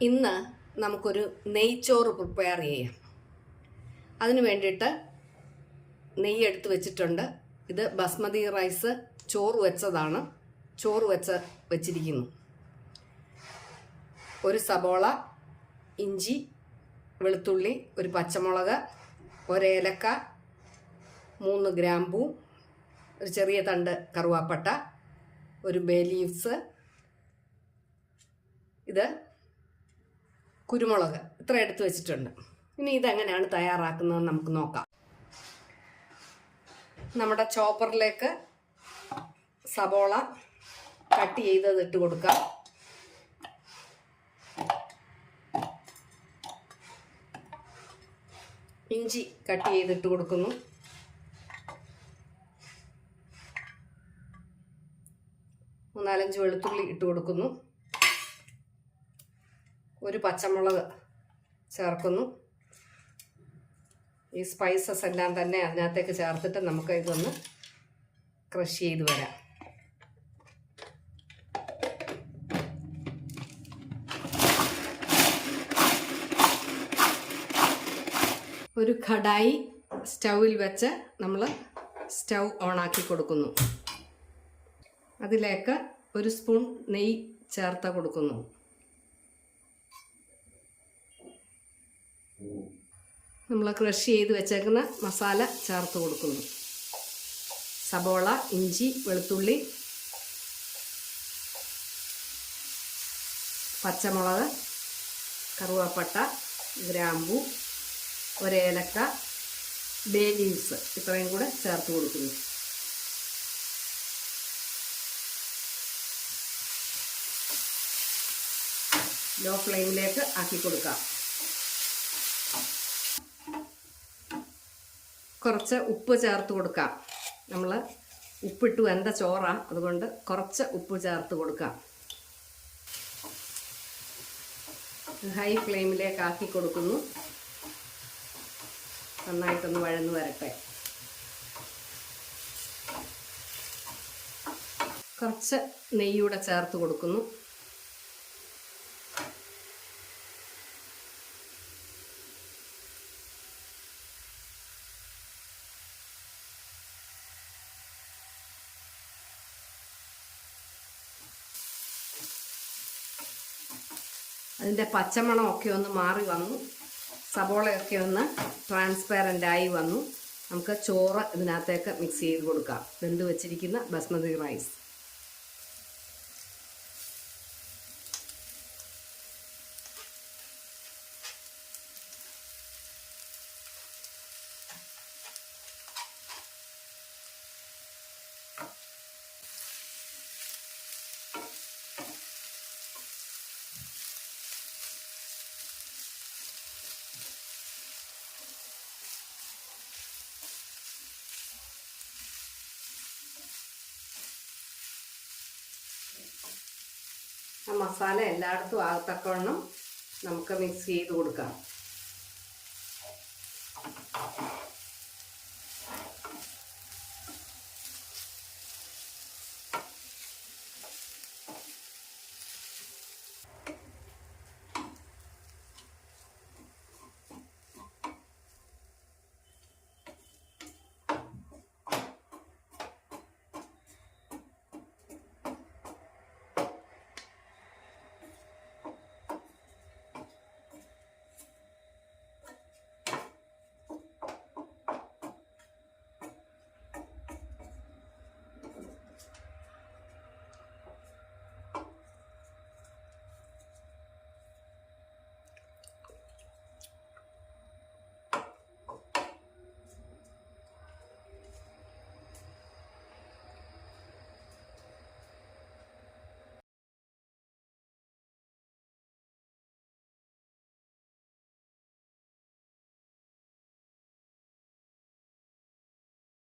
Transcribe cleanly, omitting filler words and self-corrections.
ഇന്ന് നമുക്കൊരു നെയ്ച്ചോറ് പ്രിപ്പയർ ചെയ്യാം. അതിന് വേണ്ടിയിട്ട് നെയ്യ് എടുത്ത് വെച്ചിട്ടുണ്ട്. ഇത് ബസ്മതി റൈസ് ചോറ് വെച്ചതാണ്. ചോറ് വെച്ചിരിക്കുന്നു. ഒരു സബോള, ഇഞ്ചി, വെളുത്തുള്ളി, ഒരു പച്ചമുളക്, ഒരേലക്ക, 3 ഗ്രാമ്പൂ, ഒരു ചെറിയ തണ്ട് കറുവാപ്പട്ട, ഒരു ബേ ലീവ്സ്, ഇത് കുരുമുളക്, ഇത്ര എടുത്ത് വെച്ചിട്ടുണ്ട്. ഇനി ഇതെങ്ങനെയാണ് തയ്യാറാക്കുന്നതെന്ന് നമുക്ക് നോക്കാം. നമ്മുടെ ചോപ്പറിലേക്ക് സബോള കട്ട് ചെയ്തത് ഇട്ട് കൊടുക്കാം. ഇഞ്ചി കട്ട് ചെയ്തിട്ട് കൊടുക്കുന്നു. മൂന്നാലഞ്ച് വെളുത്തുള്ളി ഇട്ട് കൊടുക്കുന്നു. ഒരു പച്ചമുളക് ചേർക്കുന്നു. ഈ സ്പൈസസ് എല്ലാം തന്നെ അതിനകത്തേക്ക് ചേർത്തിട്ട് നമുക്ക് ഇതൊന്ന് ക്രഷ് ചെയ്ത് വരാം. ഒരു കടായി സ്റ്റൗവിൽ വെച്ച് നമ്മൾ സ്റ്റൗ ഓണാക്കി കൊടുക്കുന്നു. അതിലേക്ക് ഒരു സ്പൂൺ നെയ്യ് ചേർത്ത് കൊടുക്കുന്നു. നമ്മൾ ക്രഷ് ചെയ്ത് വെച്ചേക്കുന്ന മസാല ചേർത്ത് കൊടുക്കുന്നു. സബോള, ഇഞ്ചി, വെളുത്തുള്ളി, പച്ചമുളക്, കറുവാപ്പട്ട, ഗ്രാമ്പൂ, ഒരേലക്ക, ബേ ലീവ്സ്, ഇത്രയും കൂടെ ചേർത്ത് കൊടുക്കുന്നു. ലോ ഫ്ലെയിമിലേക്ക് ആക്കി കൊടുക്കാം. കുറച്ച് ഉപ്പ് ചേർത്ത് കൊടുക്കാം. നമ്മൾ ഉപ്പിട്ട് വെന്ത ചോറാണ്, അതുകൊണ്ട് കുറച്ച് ഉപ്പ് ചേർത്ത് കൊടുക്കാം. ഹൈ ഫ്ലെയിമിലേക്ക് ആക്കി കൊടുക്കുന്നു. നന്നായിട്ടൊന്ന് വഴന്നു വരട്ടെ. കുറച്ച് നെയ്യൂടെ ചേർത്ത് കൊടുക്കുന്നു. അതിൻ്റെ പച്ചമണമൊക്കെ ഒന്ന് മാറി വന്നു. സബോളയൊക്കെ ഒന്ന് ട്രാൻസ്പാരൻ്റ് ആയി വന്നു. നമുക്ക് ചോറ് ഇതിനകത്തേക്ക് മിക്സ് ചെയ്ത് കൊടുക്കാം. വെന്ത് വെച്ചിരിക്കുന്ന ബസ്മതി റൈസ്. ആ മസാല എല്ലായിടത്തും ആകത്തക്കവണ്ണം നമുക്ക് മിക്സ് ചെയ്ത് കൊടുക്കാം.